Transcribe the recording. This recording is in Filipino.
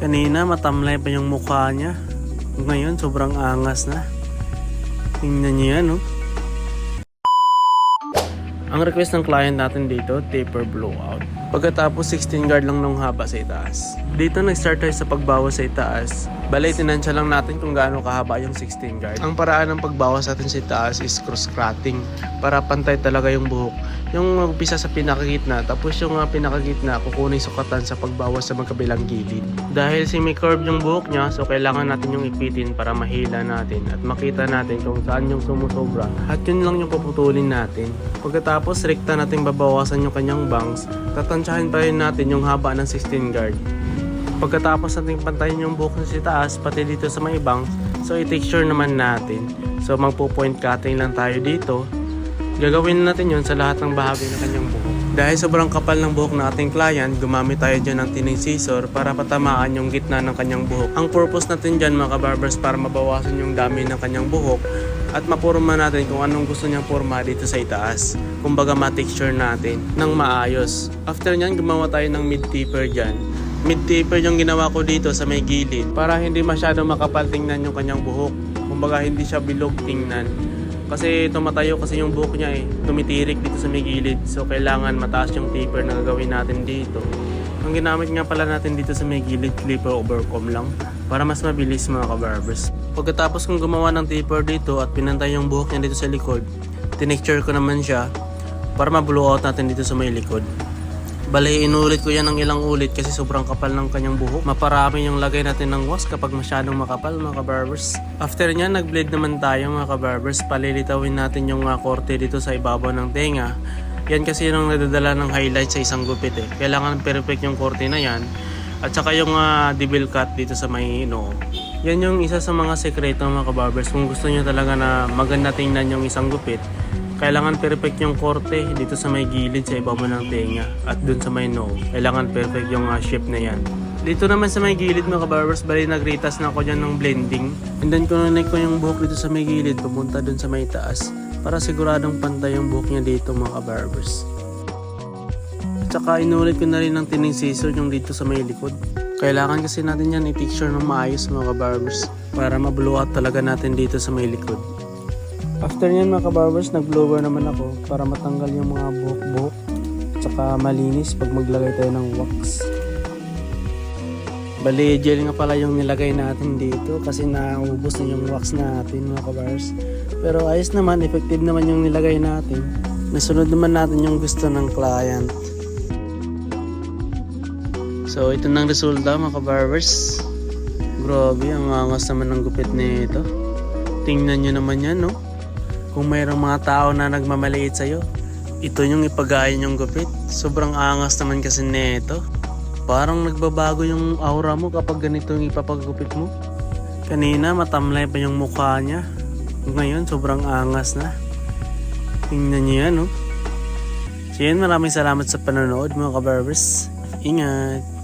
Kanina matamlay pa yung mukha niya. Ngayon sobrang angas na. Tingnan niyo yan, oh. Ang request ng client natin dito, taper blowout. Pagkatapos 16 guard lang ng haba sa itaas. Dito nag-start tayo sa pagbawas sa itaas. Bale, tinansya lang natin kung gaano kahaba yung 16 guard. Ang paraan ng pagbawas natin sa itaas is cross-cutting para pantay talaga yung buhok. Yung magpisa sa pinakagitna, tapos yung pinakagitna kukunin sukatan sa pagbawas sa magkabilang gilid. Dahil semi-curve yung buhok niya, so kailangan natin yung ipitin para mahila natin at makita natin kung saan yung sumusobra. At yun lang yung puputulin natin. Pagkatapos, rekta natin babawasan yung kanyang bangs, tatansyahin pa rin natin yung haba ng 16 guard. Pagkatapos natin pantayin yung buhok sa taas, pati dito sa may bangs, so i-texture naman natin. So magpo-point cutting lang tayo dito. Gagawin natin yun sa lahat ng bahagi ng kanyang buhok. Dahil sobrang kapal ng buhok ng ating client, gumamit tayo dyan ng tining scissor para patamaan yung gitna ng kanyang buhok. Ang purpose natin dyan mga kabarbers para mabawasan yung dami ng kanyang buhok at mapurma natin kung anong gusto niyang purma dito sa itaas. Kumbaga ma-texture natin ng maayos. After nyan, gumawa tayo ng mid-taper dyan. Mid-taper yung ginawa ko dito sa may gilid para hindi masyado makapal tingnan yung kanyang buhok. Kumbaga hindi siya bilog tingnan. Kasi tumatayo kasi yung buhok niya tumitirik dito sa may gilid. So kailangan mataas yung taper na gagawin natin dito. Ang ginamit nga pala natin dito sa may gilid, clipper over comb lang para mas mabilis mga kabarbers. Pagkatapos kong gumawa ng taper dito at pinantay yung buhok niya dito sa likod, tinexture ko naman siya para ma-blow out natin dito sa may likod. Bale, inulit ko yan ng ilang ulit kasi sobrang kapal ng kanyang buhok. Maparami yung lagay natin ng wax kapag masyadong makapal mga kabarbers. After nyan, nag-blade naman tayo mga kabarbers. Palilitawin natin yung korte dito sa ibabaw ng tenga. Yan kasi yung nadadala ng highlight sa isang gupit Kailangan perfect yung korte na yan. At saka yung devil cut dito sa may noo. Yan yung isa sa mga sekreto mga kabarbers. Kung gusto nyo talaga na maganda tingnan yung isang gupit, kailangan perfect yung korte dito sa may gilid sa ibabaw ng tenga at dun sa may noo. Kailangan perfect yung shape na yan. Dito naman sa may gilid mga kabarbers, bali nagritas na ako dyan ng blending. And then kununik ko yung buhok dito sa may gilid papunta dun sa may taas para siguradong pantay yung buhok niya dito mga kabarbers. Tsaka inulit ko na rin ng tining scissor yung dito sa may likod. Kailangan kasi natin yan i-texture ng maayos mga kabarbers para ma-blow out talaga natin dito sa may likod. After nyan mga kabarbers, nag-blower naman ako para matanggal yung mga buhok-buhok tsaka malinis pag maglagay tayo ng wax. Bali, gel nga pala yung nilagay natin dito kasi naubos na yung wax natin mga kabarbers. Pero ayos naman, effective naman yung nilagay natin. Nasunod naman natin yung gusto ng client. So ito nang resulta mga kabarbers. Grabe, ang angas naman ng gupit nito. Tingnan nyo naman yan, no? Kung mayroong mga tao na nagmamaliit sa'yo, ito yung ipagayin yung gupit. Sobrang angas naman kasi nito. Parang nagbabago yung aura mo kapag ganito yung ipapagupit mo. Kanina matamlay pa yung mukha niya. Ngayon sobrang angas na. Tingnan niyo yan, no? So yan, maraming salamat sa panonood mga kabarbers. Ingat!